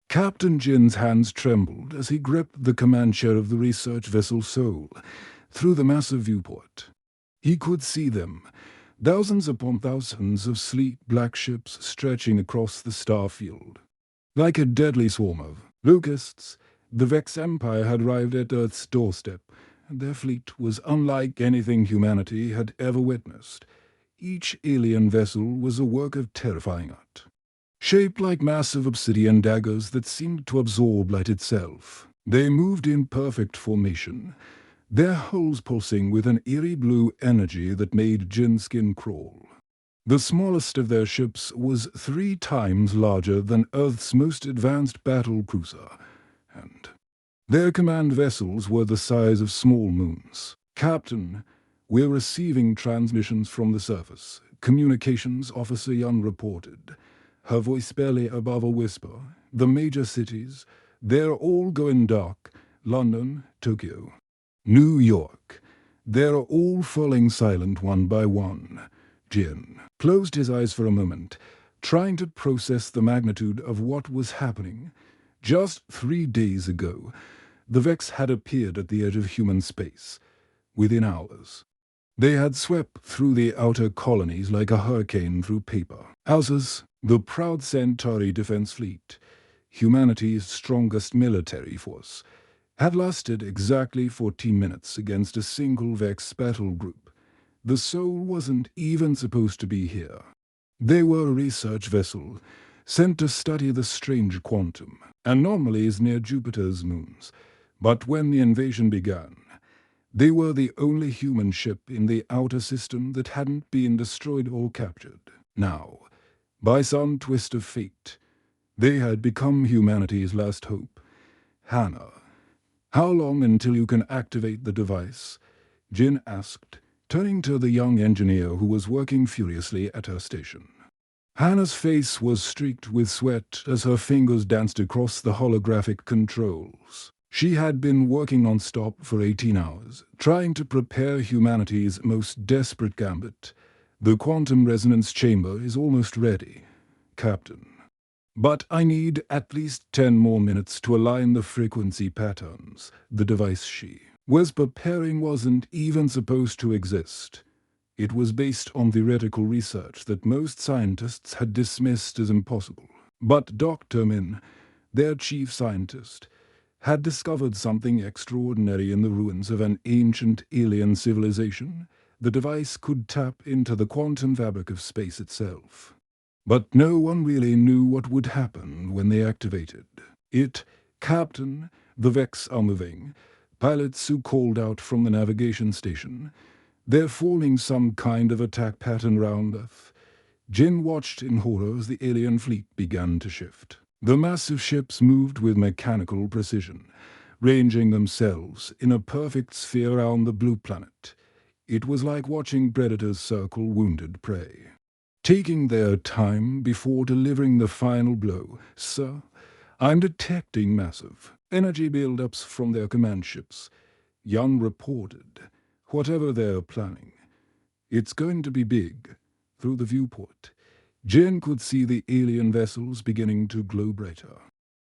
Captain Jin's hands trembled as he gripped the command chair of the research vessel Soul through the massive viewport. He could see them, thousands upon thousands of sleek black ships stretching across the star field. Like a deadly swarm of locusts, the Vex Empire had arrived at Earth's doorstep, and their fleet was unlike anything humanity had ever witnessed. Each alien vessel was a work of terrifying art, shaped like massive obsidian daggers that seemed to absorb light itself. They moved in perfect formation, their hulls pulsing with an eerie blue energy that made Jin's skin crawl. The smallest of their ships was 3 times larger than Earth's most advanced battle cruiser, and their command vessels were the size of small moons. "Captain, we're receiving transmissions from the surface," Communications Officer Young reported, her voice barely above a whisper. "The major cities, they're all going dark. London, Tokyo, New York. They're all falling silent one by one." Jin closed his eyes for a moment, trying to process the magnitude of what was happening. Just 3 days ago, the Vex had appeared at the edge of human space. Within hours, they had swept through the outer colonies like a hurricane through paper. Houses, the proud Centauri Defense Fleet, humanity's strongest military force, had lasted exactly 14 minutes against a single Vex battle group. The Soul wasn't even supposed to be here. They were a research vessel, sent to study the strange quantum anomalies near Jupiter's moons. But when the invasion began, they were the only human ship in the outer system that hadn't been destroyed or captured. Now, by some twist of fate, they had become humanity's last hope. "Hannah, how long until you can activate the device?" Jin asked, turning to the young engineer who was working furiously at her station. Hannah's face was streaked with sweat as her fingers danced across the holographic controls. She had been working non-stop for 18 hours, trying to prepare humanity's most desperate gambit. "The quantum resonance chamber is almost ready, Captain. But I need at least 10 more minutes to align the frequency patterns." The device she was preparing wasn't even supposed to exist. It was based on theoretical research that most scientists had dismissed as impossible. But Dr. Min, their chief scientist, had discovered something extraordinary in the ruins of an ancient alien civilization. The device could tap into the quantum fabric of space itself. But no one really knew what would happen when they activated it. "Captain, the Vex are moving," pilots who called out from the navigation station. "They're forming some kind of attack pattern round Earth." Jin watched in horror as the alien fleet began to shift. The massive ships moved with mechanical precision, ranging themselves in a perfect sphere around the blue planet. It was like watching predators circle wounded prey, taking their time before delivering the final blow. "Sir, I'm detecting massive energy buildups from their command ships," Young reported. "Whatever they're planning, it's going to be big." Through the viewport, Jin could see the alien vessels beginning to glow brighter.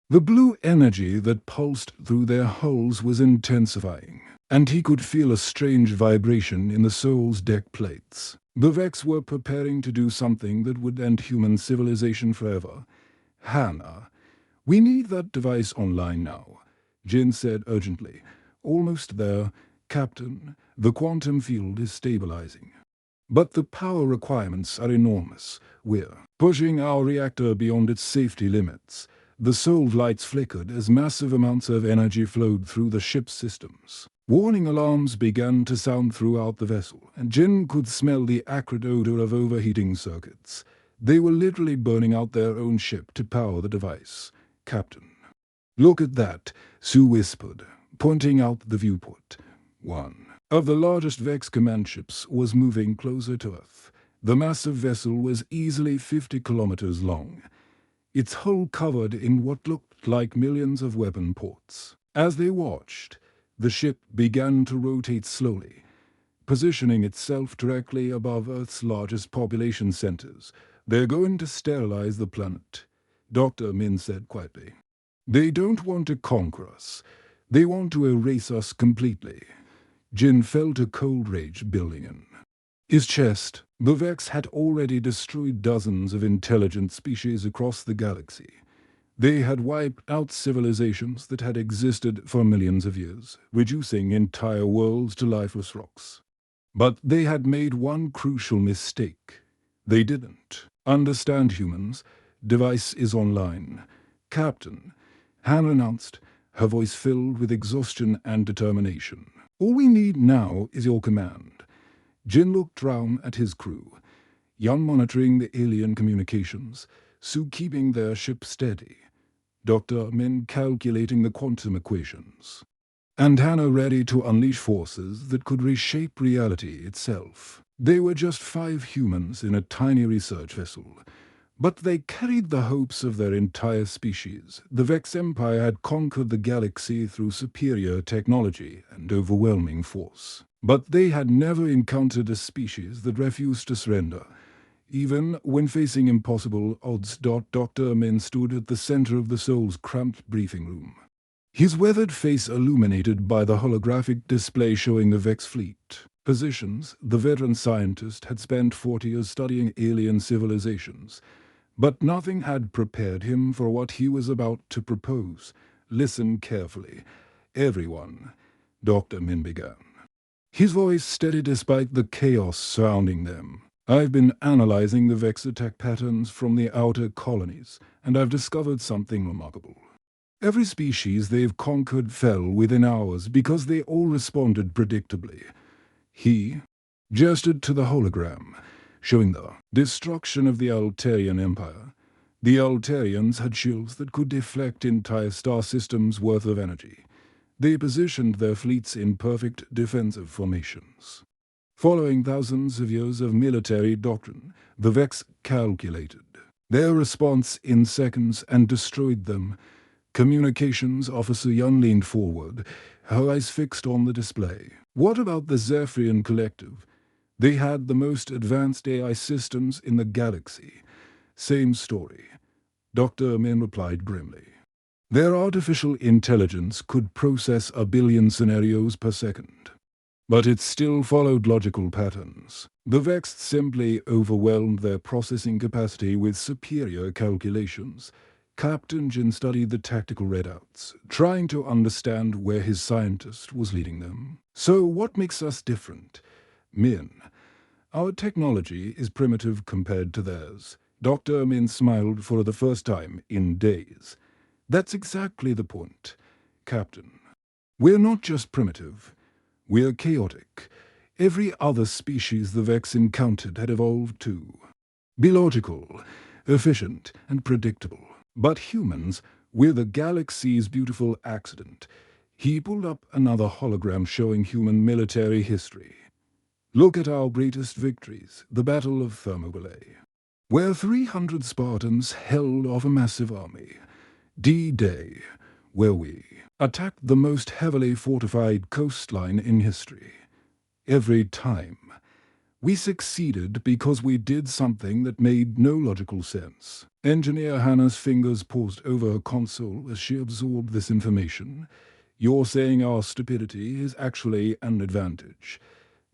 The blue energy that pulsed through their hulls was intensifying, and he could feel a strange vibration in the Soul's deck plates. The Vex were preparing to do something that would end human civilization forever. "Hannah, we need that device online now," Jin said urgently. "Almost there, Captain. The quantum field is stabilizing. But the power requirements are enormous. We're pushing our reactor beyond its safety limits." The Soul lights flickered as massive amounts of energy flowed through the ship's systems. Warning alarms began to sound throughout the vessel, and Jin could smell the acrid odor of overheating circuits. They were literally burning out their own ship to power the device. "Captain, look at that," Sue whispered, pointing out the viewport. One of the largest Vex command ships was moving closer to Earth. The massive vessel was easily 50 kilometers long, its hull covered in what looked like millions of weapon ports. As they watched, the ship began to rotate slowly, positioning itself directly above Earth's largest population centers. "They're going to sterilize the planet," Dr. Min said quietly. They don't want to conquer us. They want to erase us completely. Jin felt a cold rage building in his chest. The Vex had already destroyed dozens of intelligent species across the galaxy. They had wiped out civilizations that had existed for millions of years, reducing entire worlds to lifeless rocks. But they had made one crucial mistake. They didn't understand humans. Device is online. Captain, Hannah announced, her voice filled with exhaustion and determination. All we need now is your command. Jin looked round at his crew, Yan monitoring the alien communications, Sue keeping their ship steady, Dr. Min calculating the quantum equations, and Hannah ready to unleash forces that could reshape reality itself. They were just 5 humans in a tiny research vessel, but they carried the hopes of their entire species. The Vex Empire had conquered the galaxy through superior technology and overwhelming force. But they had never encountered a species that refused to surrender. Even when facing impossible odds, Dr. Min stood at the center of the Soul's cramped briefing room, his weathered face illuminated by the holographic display showing the Vex fleet positions. The veteran scientist had spent 40 years studying alien civilizations, but nothing had prepared him for what he was about to propose. Listen carefully, everyone, Dr. Min began, his voice steady despite the chaos surrounding them. I've been analyzing the Vex attack patterns from the outer colonies, and I've discovered something remarkable. Every species they've conquered fell within hours because they all responded predictably. He gestured to the hologram, showing the destruction of the Altarian Empire. The Altarians had shields that could deflect entire star systems' worth of energy. They positioned their fleets in perfect defensive formations. Following thousands of years of military doctrine, the Vex calculated their response in seconds and destroyed them. Communications Officer Yun leaned forward, her eyes fixed on the display. What about the Zephyrian Collective? They had the most advanced AI systems in the galaxy. Same story, Dr. Min replied grimly. Their artificial intelligence could process 1 billion scenarios per second, but it still followed logical patterns. The Vex simply overwhelmed their processing capacity with superior calculations. Captain Jin studied the tactical readouts, trying to understand where his scientist was leading them. So what makes us different? Min, our technology is primitive compared to theirs. Dr. Min smiled for the first time in days. That's exactly the point, Captain. We're not just primitive. We're chaotic. Every other species the Vex encountered had evolved to be logical, efficient, and predictable. But humans, we're the galaxy's beautiful accident. He pulled up another hologram showing human military history. Look at our greatest victories, the Battle of Thermopylae, where 300 Spartans held off a massive army. D-Day, where we attacked the most heavily fortified coastline in history. Every time, we succeeded because we did something that made no logical sense. Engineer Hannah's fingers paused over her console as she absorbed this information. You're saying our stupidity is actually an advantage.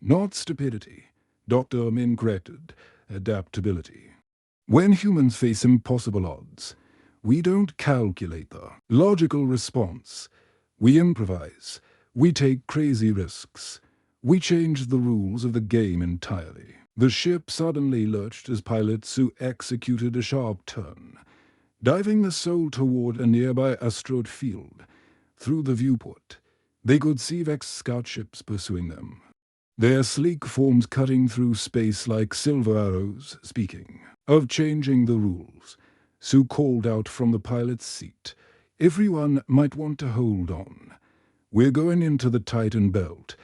Not stupidity, Dr. Min corrected, adaptability. When humans face impossible odds, we don't calculate the logical response. We improvise. We take crazy risks. We change the rules of the game entirely. The ship suddenly lurched as pilot Sue executed a sharp turn, diving the Soul toward a nearby asteroid field. Through the viewport, they could see Vex scout ships pursuing them, their sleek forms cutting through space like silver arrows. Speaking of changing the rules, Sue called out from the pilot's seat. Everyone might want to hold on. We're going into the Titan belt,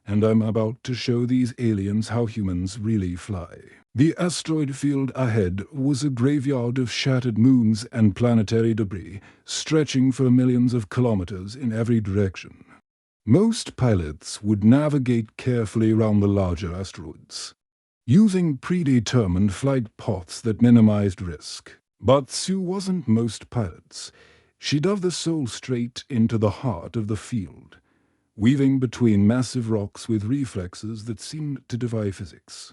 and I'm about to show these aliens how humans really fly. The asteroid field ahead was a graveyard of shattered moons and planetary debris, stretching for millions of kilometers in every direction. Most pilots would navigate carefully around the larger asteroids, using predetermined flight paths that minimized risk. But Sue wasn't most pilots. She dove the soul straight into the heart of the field, weaving between massive rocks with reflexes that seemed to defy physics.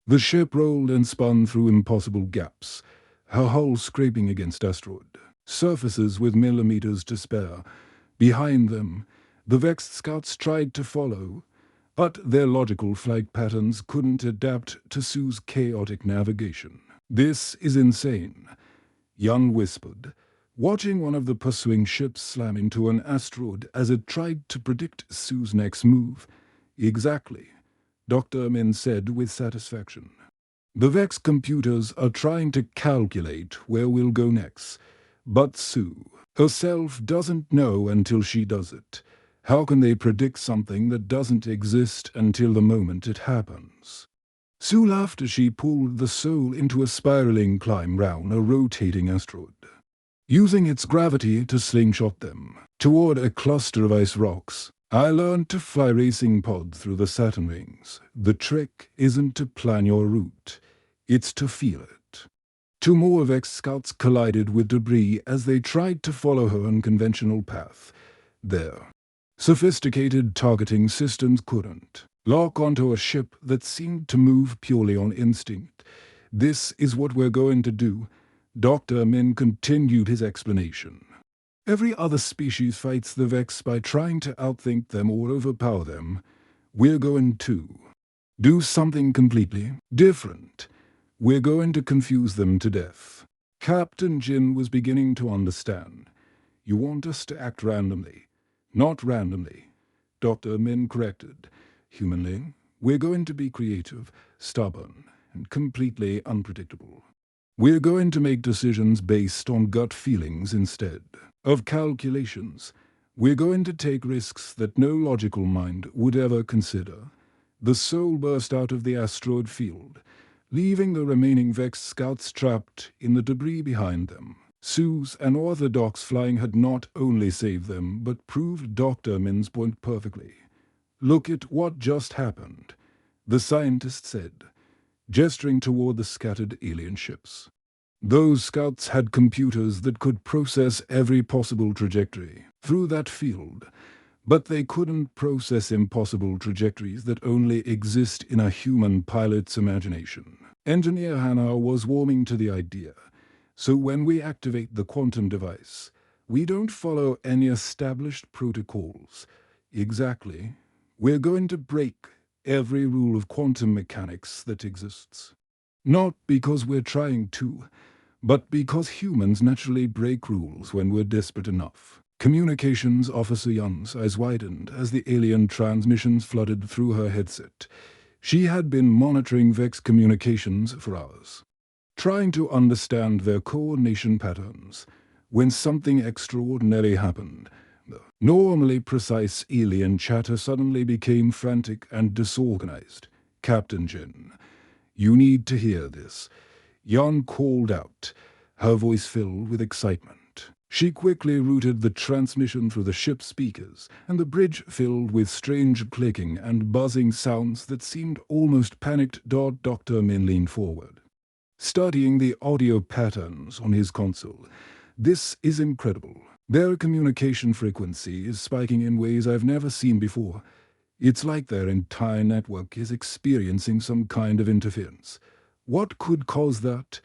The ship rolled and spun through impossible gaps, her hull scraping against asteroid surfaces with millimeters to spare. Behind them, the vexed scouts tried to follow, but their logical flight patterns couldn't adapt to Sue's chaotic navigation. "This is insane," Jan whispered, watching one of the pursuing ships slam into an asteroid as it tried to predict Sue's next move. "Exactly," Dr. Min said with satisfaction. "The Vex computers are trying to calculate where we'll go next, but Sue herself doesn't know until she does it. How can they predict something that doesn't exist until the moment it happens?" Sue laughed as she pulled the soul into a spiraling climb round a rotating asteroid, using its gravity to slingshot them toward a cluster of ice rocks. "I learned to fly racing pod through the Saturn rings. The trick isn't to plan your route, it's to feel it." Two more Vex scouts collided with debris as they tried to follow her unconventional path. Their sophisticated targeting systems couldn't lock onto a ship that seemed to move purely on instinct. "This is what we're going to do," Dr. Min continued his explanation. "Every other species fights the Vex by trying to outthink them or overpower them. We're going to do something completely different. We're going to confuse them to death." Captain Jin was beginning to understand. "You want us to act randomly." "Not randomly," Dr. Min corrected. "Humanly. We're going to be creative, stubborn, and completely unpredictable. We're going to make decisions based on gut feelings instead of calculations. We're going to take risks that no logical mind would ever consider." The soul burst out of the asteroid field, leaving the remaining Vex scouts trapped in the debris behind them. Sue's unorthodox flying had not only saved them, but proved Dr. Min's point perfectly. "Look at what just happened," the scientist said, gesturing toward the scattered alien ships. "Those scouts had computers that could process every possible trajectory through that field, but they couldn't process impossible trajectories that only exist in a human pilot's imagination." Engineer Hannah was warming to the idea. "So when we activate the quantum device, we don't follow any established protocols." "Exactly. We're going to break every rule of quantum mechanics that exists. Not because we're trying to, but because humans naturally break rules when we're desperate enough." Communications Officer Yun's eyes widened as the alien transmissions flooded through her headset. She had been monitoring Vex communications for hours, trying to understand their coordination patterns. When something extraordinary happened, the normally precise alien chatter suddenly became frantic and disorganized. "Captain Jin, you need to hear this," Jan called out, her voice filled with excitement. She quickly routed the transmission through the ship's speakers, and the bridge filled with strange clicking and buzzing sounds that seemed almost panicked. Dr. Min leaned forward, studying the audio patterns on his console. "This is incredible. Their communication frequency is spiking in ways I've never seen before. It's like their entire network is experiencing some kind of interference." "What could cause that?"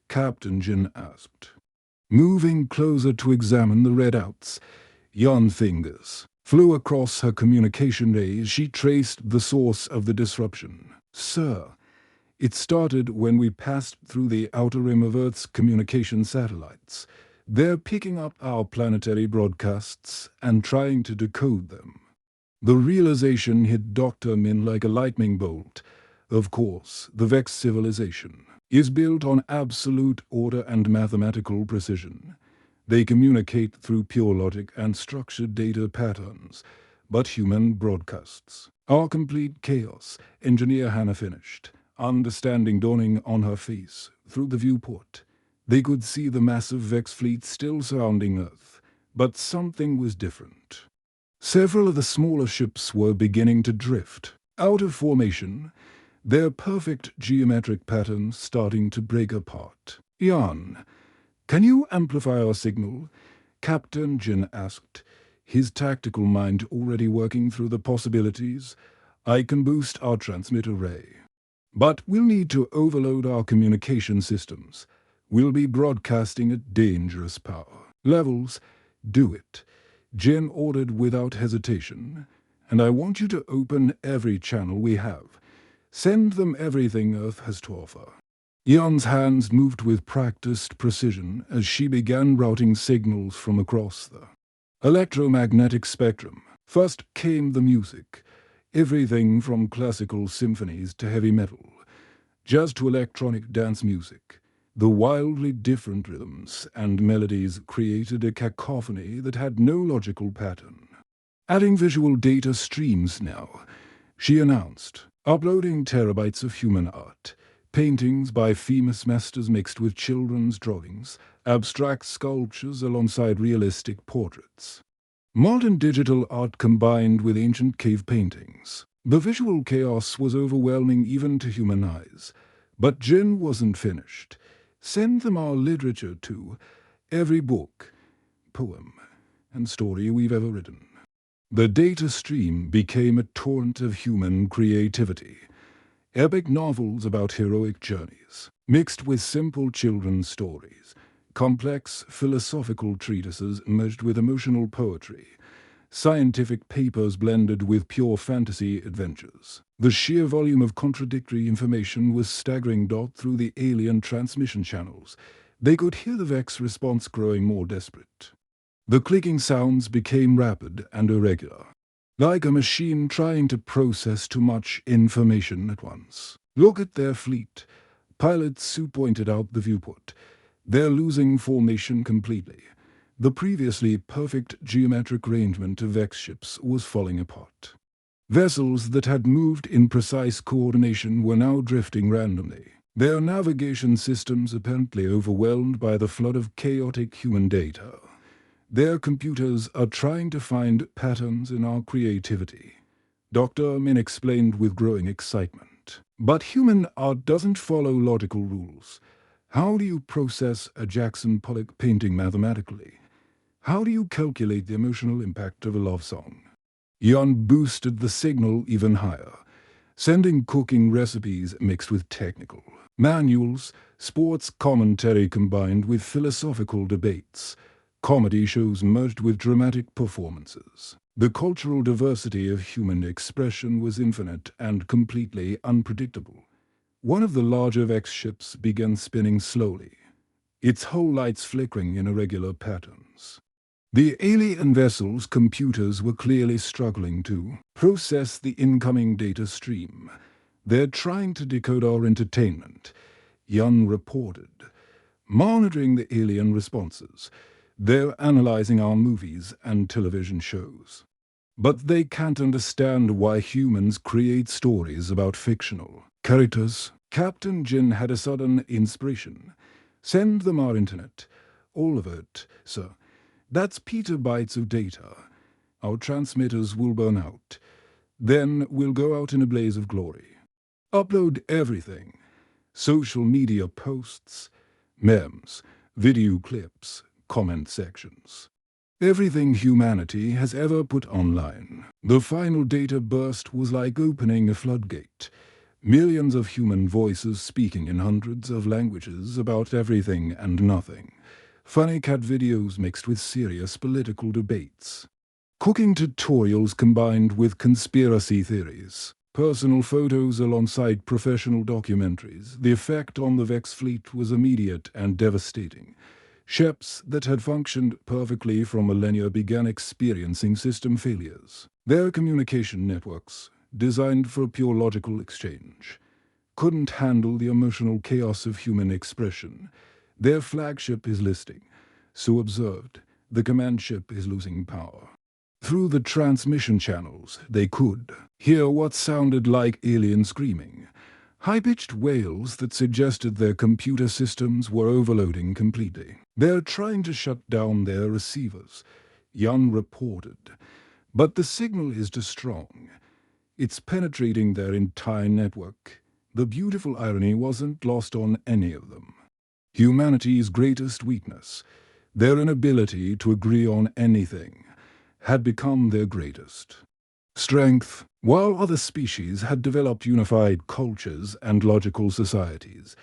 Captain Jin asked, moving closer to examine the readouts. Jan's fingers flew across her communication rays. She traced the source of the disruption. "Sir, it started when we passed through the outer rim of Earth's communication satellites. They're picking up our planetary broadcasts and trying to decode them." The realization hit Dr. Min like a lightning bolt. Of course, the Vex civilization is built on absolute order and mathematical precision. They communicate through pure logic and structured data patterns, but human broadcasts are complete chaos. Engineer Hannah finished, understanding dawning on her face. Through the viewport, they could see the massive Vex fleet still surrounding Earth, but something was different. Several of the smaller ships were beginning to drift out of formation, their perfect geometric patterns starting to break apart. "Jan, can you amplify our signal?" Captain Jin asked, his tactical mind already working through the possibilities. I can boost our transmit array. But we'll need to overload our communication systems. We'll be broadcasting at dangerous power levels. Do it, Jin ordered without hesitation. And I want you to open every channel we have. Send them everything Earth has to offer. Yon's hands moved with practiced precision as she began routing signals from across the electromagnetic spectrum. First came the music, everything from classical symphonies to heavy metal, jazz to electronic dance music. The wildly different rhythms and melodies created a cacophony that had no logical pattern. Adding visual data streams now, she announced, uploading terabytes of human art, paintings by famous masters mixed with children's drawings, abstract sculptures alongside realistic portraits. Modern digital art combined with ancient cave paintings. The visual chaos was overwhelming even to human eyes. But Jin wasn't finished. Send them our literature too, every book, poem, and story we've ever written. The data stream became a torrent of human creativity. Epic novels about heroic journeys, mixed with simple children's stories, complex philosophical treatises merged with emotional poetry, scientific papers blended with pure fantasy adventures. The sheer volume of contradictory information was staggering. Through the alien transmission channels, they could hear the Vex response growing more desperate. The clicking sounds became rapid and irregular, like a machine trying to process too much information at once. Look at their fleet. Pilot Sue pointed out the viewport. They're losing formation completely. The previously perfect geometric arrangement of Vex ships was falling apart. Vessels that had moved in precise coordination were now drifting randomly. Their navigation systems apparently overwhelmed by the flood of chaotic human data. Their computers are trying to find patterns in our creativity, Dr. Min explained with growing excitement. But human art doesn't follow logical rules. How do you process a Jackson Pollock painting mathematically? How do you calculate the emotional impact of a love song? Yon boosted the signal even higher, sending cooking recipes mixed with technical manuals, sports commentary combined with philosophical debates, comedy shows merged with dramatic performances. The cultural diversity of human expression was infinite and completely unpredictable. One of the larger Vex ships began spinning slowly, its hull lights flickering in irregular patterns. The alien vessel's computers were clearly struggling to process the incoming data stream. They're trying to decode our entertainment, Young reported. Monitoring the alien responses, they're analyzing our movies and television shows. But they can't understand why humans create stories about fictional characters. Captain Jin had a sudden inspiration. Send them our internet. All of it, sir. That's petabytes of data. Our transmitters will burn out. Then we'll go out in a blaze of glory. Upload everything. Social media posts, memes, video clips, comment sections. Everything humanity has ever put online. The final data burst was like opening a floodgate. Millions of human voices speaking in hundreds of languages about everything and nothing. Funny cat videos mixed with serious political debates. Cooking tutorials combined with conspiracy theories. Personal photos alongside professional documentaries. The effect on the Vex fleet was immediate and devastating. Ships that had functioned perfectly for millennia began experiencing system failures. Their communication networks, designed for pure logical exchange, couldn't handle the emotional chaos of human expression. Their flagship is listing. So observed, the command ship is losing power. Through the transmission channels, they could hear what sounded like alien screaming. High-pitched wails that suggested their computer systems were overloading completely. They're trying to shut down their receivers, Yan reported. But the signal is too strong. It's penetrating their entire network. The beautiful irony wasn't lost on any of them. Humanity's greatest weakness, Their inability to agree on anything had become their greatest strength. While other species had developed unified cultures and logical societies,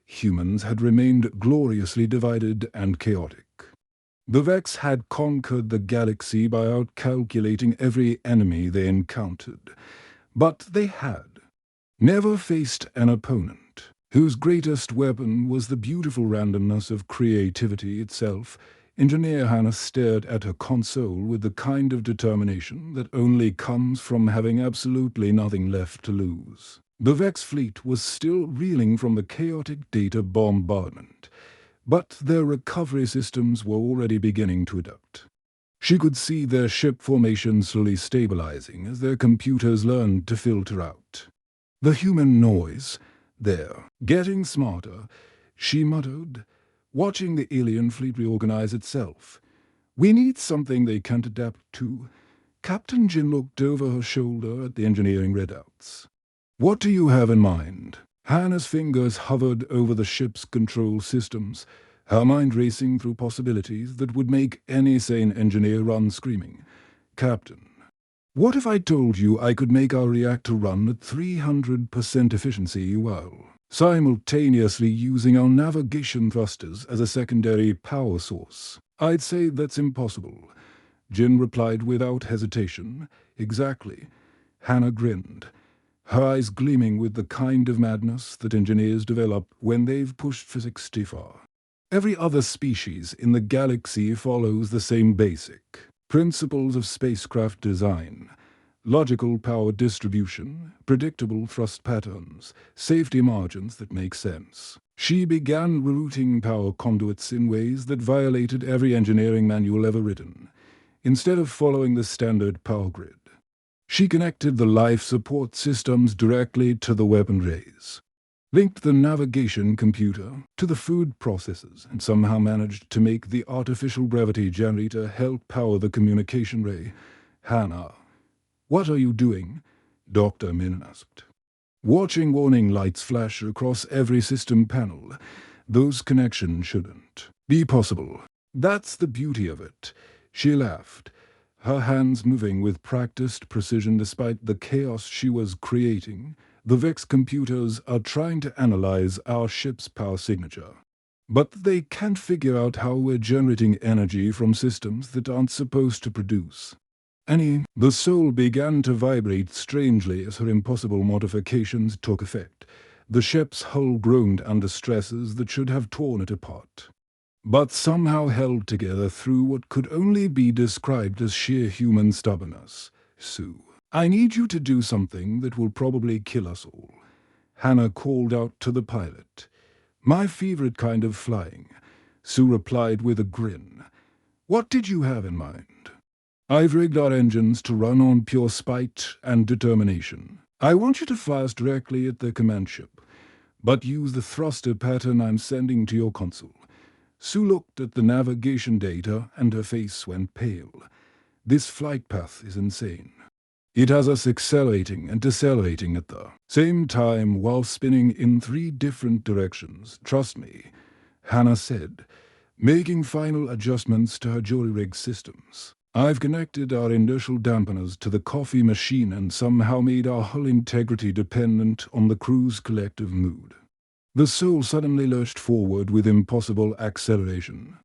humans had remained gloriously divided and chaotic. The Vex had conquered the galaxy by outcalculating every enemy they encountered, but they had never faced an opponent whose greatest weapon was the beautiful randomness of creativity itself. Engineer Hannah stared at her console with the kind of determination that only comes from having absolutely nothing left to lose. The Vex fleet was still reeling from the chaotic data bombardment, but their recovery systems were already beginning to adapt. She could see their ship formation slowly stabilizing as their computers learned to filter out the human noise. They're getting smarter, she muttered, watching the alien fleet reorganize itself. We need something they can't adapt to. Captain Jin looked over her shoulder at the engineering readouts. What do you have in mind? Hannah's fingers hovered over the ship's control systems, her mind racing through possibilities that would make any sane engineer run screaming. Captain, what if I told you I could make our reactor run at 300% efficiency while simultaneously using our navigation thrusters as a secondary power source? I'd say that's impossible, Jin replied without hesitation. Exactly. Hannah grinned, her eyes gleaming with the kind of madness that engineers develop when they've pushed physics too far. Every other species in the galaxy follows the same basic principles of spacecraft design: logical power distribution, predictable thrust patterns, safety margins that make sense. She began rerouting power conduits in ways that violated every engineering manual ever written. Instead of following the standard power grid, she connected the life support systems directly to the weapon rays, linked the navigation computer to the food processors, and somehow managed to make the artificial gravity generator help power the communication ray. Hannah, what are you doing? Dr. Min asked. Watching warning lights flash across every system panel. Those connections shouldn't be possible. That's the beauty of it. She laughed, her hands moving with practiced precision despite the chaos she was creating. The Vex computers are trying to analyze our ship's power signature, but they can't figure out how we're generating energy from systems that aren't supposed to produce any. The soul began to vibrate strangely as her impossible modifications took effect. The ship's hull groaned under stresses that should have torn it apart, but somehow held together through what could only be described as sheer human stubbornness. Sue, I need you to do something that will probably kill us all, Hannah called out to the pilot. My favorite kind of flying, Sue replied with a grin. What did you have in mind? I've rigged our engines to run on pure spite and determination. I want you to fire us directly at the command ship, but use the thruster pattern I'm sending to your console. Sue looked at the navigation data and her face went pale. This flight path is insane. It has us accelerating and decelerating at the same time while spinning in 3 different directions. Trust me, Hannah said, making final adjustments to her jury-rig systems. I've connected our inertial dampeners to the coffee machine and somehow made our hull integrity dependent on the crew's collective mood. The soul suddenly lurched forward with impossible acceleration,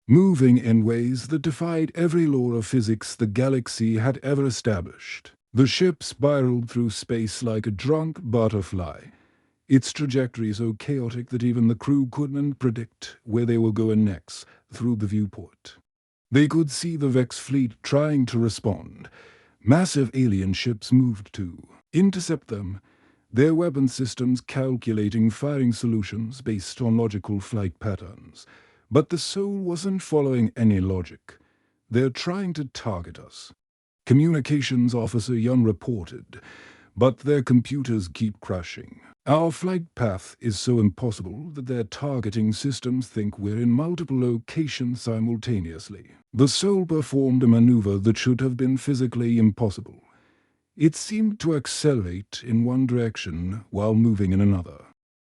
moving in ways that defied every law of physics the galaxy had ever established. The ship spiraled through space like a drunk butterfly, its trajectory so chaotic that even the crew couldn't predict where they were going next. Through the viewport, they could see the Vex fleet trying to respond. Massive alien ships moved to intercept them, their weapon systems calculating firing solutions based on logical flight patterns. But the soul wasn't following any logic. They're trying to target us, Communications Officer Young reported, but their computers keep crashing. Our flight path is so impossible that their targeting systems think we're in multiple locations simultaneously. The soul performed a maneuver that should have been physically impossible. It seemed to accelerate in one direction while moving in another,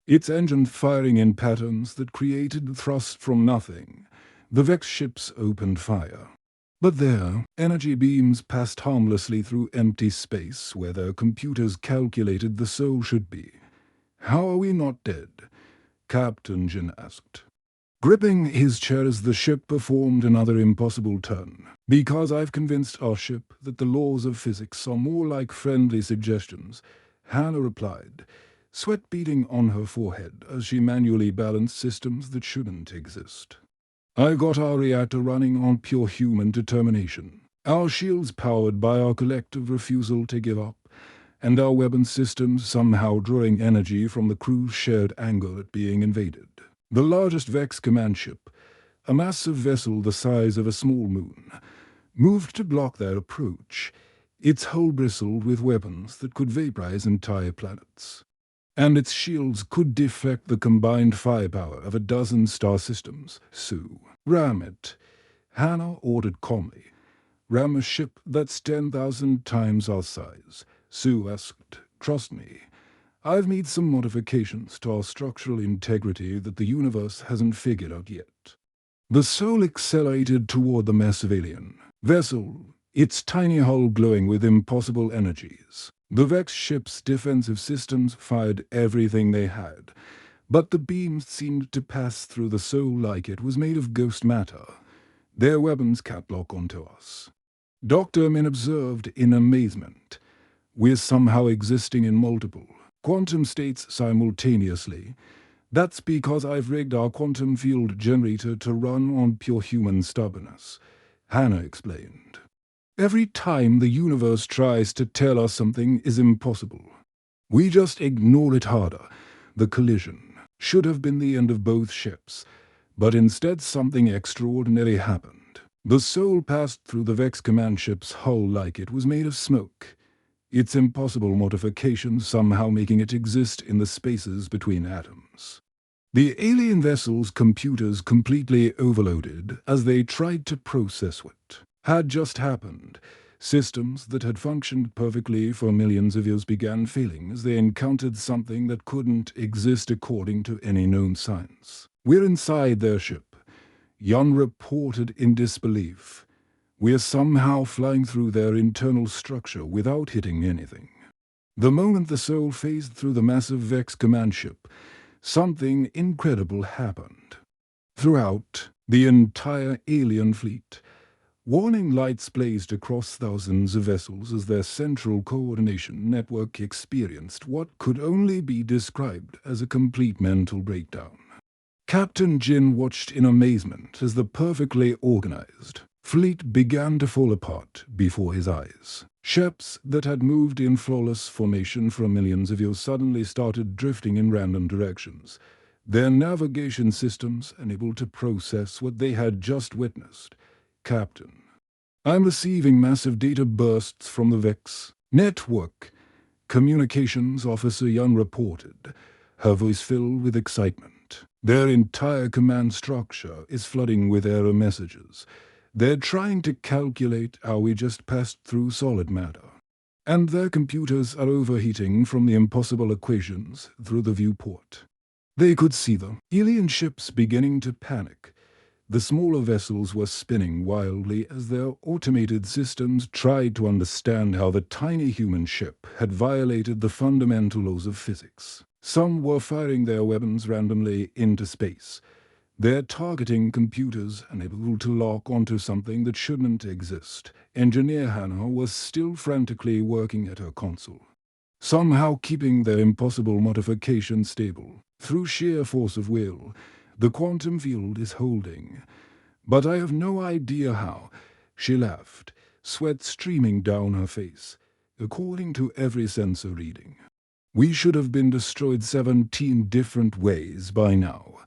its engine firing in patterns that created thrust from nothing. The Vex ships opened fire. But their energy beams passed harmlessly through empty space where their computers calculated the soul should be. "How are we not dead?" Captain Jin asked. Gripping his chair as the ship performed another impossible turn. "Because I've convinced our ship that the laws of physics are more like friendly suggestions," Hannah replied, sweat beading on her forehead as she manually balanced systems that shouldn't exist. "I got our reactor running on pure human determination, our shields powered by our collective refusal to give up, and our weapon systems somehow drawing energy from the crew's shared anger at being invaded. The largest Vex command ship, a massive vessel the size of a small moon, moved to block their approach, its hull bristled with weapons that could vaporize entire planets. And its shields could deflect the combined firepower of a dozen star systems. "Sue, ram it," Hannah ordered calmly. "Ram a ship that's 10,000 times our size." Sue asked, "Trust me, I've made some modifications to our structural integrity that the universe hasn't figured out yet." The soul accelerated toward the massive alien vessel, its tiny hull glowing with impossible energies. The Vex ship's defensive systems fired everything they had, but the beams seemed to pass through the soul like it was made of ghost matter. Their weapons can't lock onto us. Dr. Min observed in amazement. "We're somehow existing in multiple quantum states simultaneously. That's because I've rigged our quantum field generator to run on pure human stubbornness," Hannah explained. "Every time the universe tries to tell us something is impossible, we just ignore it harder. The collision should have been the end of both ships, but instead something extraordinary happened. The soul passed through the Vex command ship's hull like it was made of smoke, its impossible modifications somehow making it exist in the spaces between atoms. The alien vessel's computers completely overloaded as they tried to process what had just happened. Systems that had functioned perfectly for millions of years began failing as they encountered something that couldn't exist according to any known science. "We're inside their ship," Yun reported in disbelief. "We're somehow flying through their internal structure without hitting anything." The moment the soul phased through the massive Vex command ship, something incredible happened. Throughout the entire alien fleet, warning lights blazed across thousands of vessels as their central coordination network experienced what could only be described as a complete mental breakdown. Captain Jin watched in amazement as the perfectly organized fleet began to fall apart before his eyes. Ships that had moved in flawless formation for millions of years suddenly started drifting in random directions, their navigation systems unable to process what they had just witnessed. "Captain, I'm receiving massive data bursts from the Vex network," communications officer Yun reported, her voice filled with excitement. "Their entire command structure is flooding with error messages. They're trying to calculate how we just passed through solid matter. And their computers are overheating from the impossible equations through the viewport." They could see the alien ships beginning to panic. The smaller vessels were spinning wildly as their automated systems tried to understand how the tiny human ship had violated the fundamental laws of physics. Some were firing their weapons randomly into space, their targeting computers unable to lock onto something that shouldn't exist. Engineer Hannah was still frantically working at her console, somehow keeping their impossible modification stable. "Through sheer force of will, the quantum field is holding. But I have no idea how." She laughed, sweat streaming down her face. "According to every sensor reading, we should have been destroyed 17 different ways by now.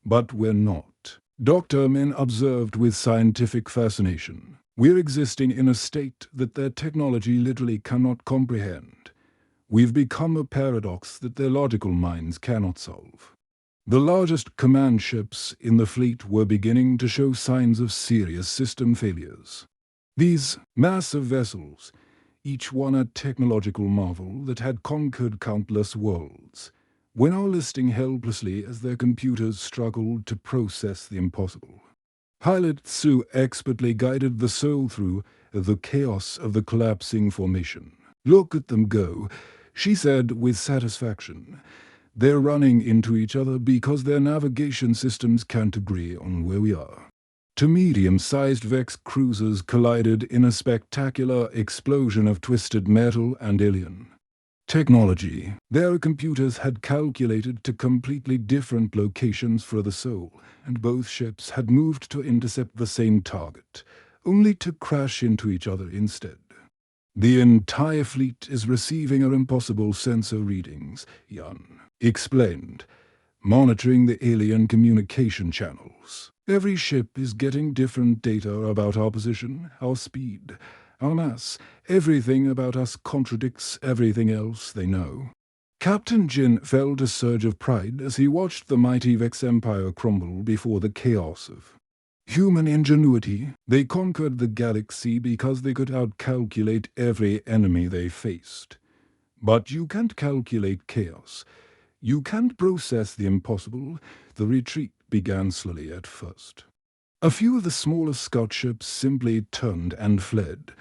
But we're not." Dr. Min observed with scientific fascination. "We're existing in a state that their technology literally cannot comprehend. We've become a paradox that their logical minds cannot solve." The largest command ships in the fleet were beginning to show signs of serious system failures. These massive vessels, each one a technological marvel that had conquered countless worlds, were now listing helplessly as their computers struggled to process the impossible. Pilot Sue expertly guided the soul through the chaos of the collapsing formation. "Look at them go," she said with satisfaction. "They're running into each other because their navigation systems can't agree on where we are." Two medium-sized Vex cruisers collided in a spectacular explosion of twisted metal and alien technology. Their computers had calculated to completely different locations for the soul, and both ships had moved to intercept the same target, only to crash into each other instead. "The entire fleet is receiving our impossible sensor readings," Jan explained, monitoring the alien communication channels. "Every ship is getting different data about our position, our speed, our mass. Everything about us contradicts everything else they know." Captain Jin felt a surge of pride as he watched the mighty Vex Empire crumble before the chaos of human ingenuity. They conquered the galaxy because they could outcalculate every enemy they faced. But you can't calculate chaos. You can't process the impossible. The retreat began slowly at first. A few of the smaller scout ships simply turned and fled,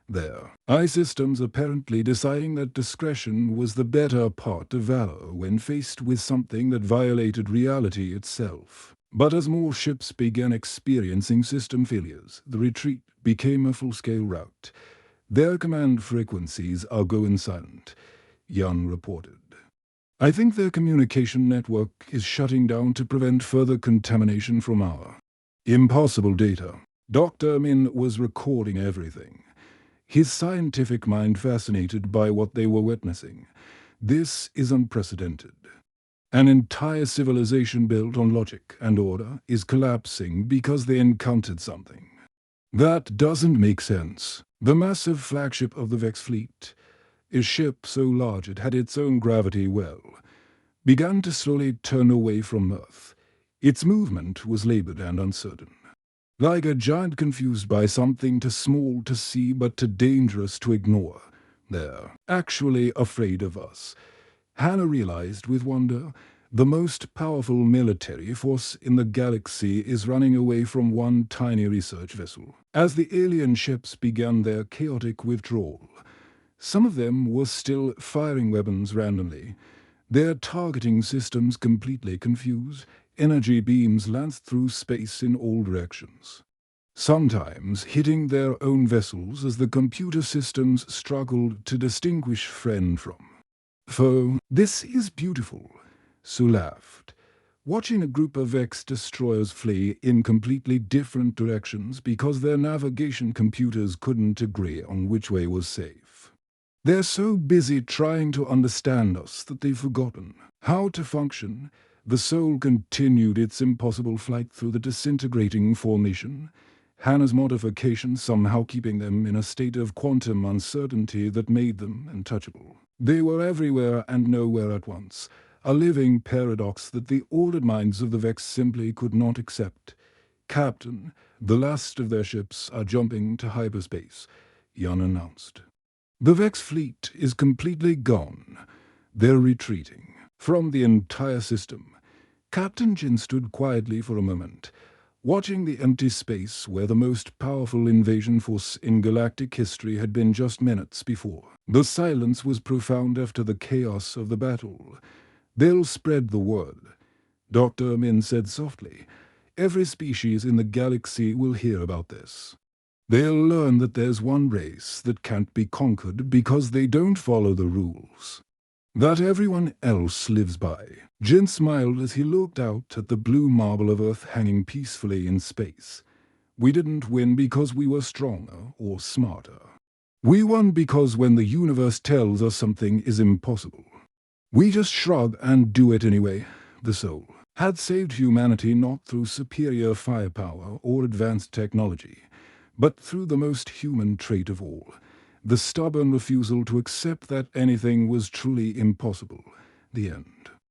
their eye systems apparently deciding that discretion was the better part of valor when faced with something that violated reality itself. But as more ships began experiencing system failures, the retreat became a full-scale rout. "Their command frequencies are going silent," Jan reported. "I think their communication network is shutting down to prevent further contamination from our impossible data." Dr. Min was recording everything, his scientific mind fascinated by what they were witnessing. "This is unprecedented. An entire civilization built on logic and order is collapsing because they encountered something that doesn't make sense." The massive flagship of the Vex fleet, a ship so large it had its own gravity well, began to slowly turn away from Earth. Its movement was labored and uncertain, like a giant confused by something too small to see but too dangerous to ignore. "They're actually afraid of us," Hannah realized with wonder. "The most powerful military force in the galaxy is running away from one tiny research vessel." As the alien ships began their chaotic withdrawal, some of them were still firing weapons randomly, their targeting systems completely confused. Energy beams lanced through space in all directions, sometimes hitting their own vessels as the computer systems struggled to distinguish friend from foe. "This is beautiful," Sue laughed, watching a group of Vex destroyers flee in completely different directions because their navigation computers couldn't agree on which way was safe. "They're so busy trying to understand us that they've forgotten how to function." The soul continued its impossible flight through the disintegrating formation, Hannah's modification somehow keeping them in a state of quantum uncertainty that made them untouchable. They were everywhere and nowhere at once, a living paradox that the ordered minds of the Vex simply could not accept. "Captain, the last of their ships are jumping to hyperspace," Jan announced. "The Vex fleet is completely gone. They're retreating from the entire system." Captain Jin stood quietly for a moment, watching the empty space where the most powerful invasion force in galactic history had been just minutes before. The silence was profound after the chaos of the battle. "They'll spread the word," Dr. Min said softly. "Every species in the galaxy will hear about this. They'll learn that there's one race that can't be conquered because they don't follow the rules that everyone else lives by." Jin smiled as he looked out at the blue marble of Earth hanging peacefully in space. "We didn't win because we were stronger or smarter. We won because when the universe tells us something is impossible, we just shrug and do it anyway." The soul had saved humanity not through superior firepower or advanced technology, but through the most human trait of all, the stubborn refusal to accept that anything was truly impossible. The end.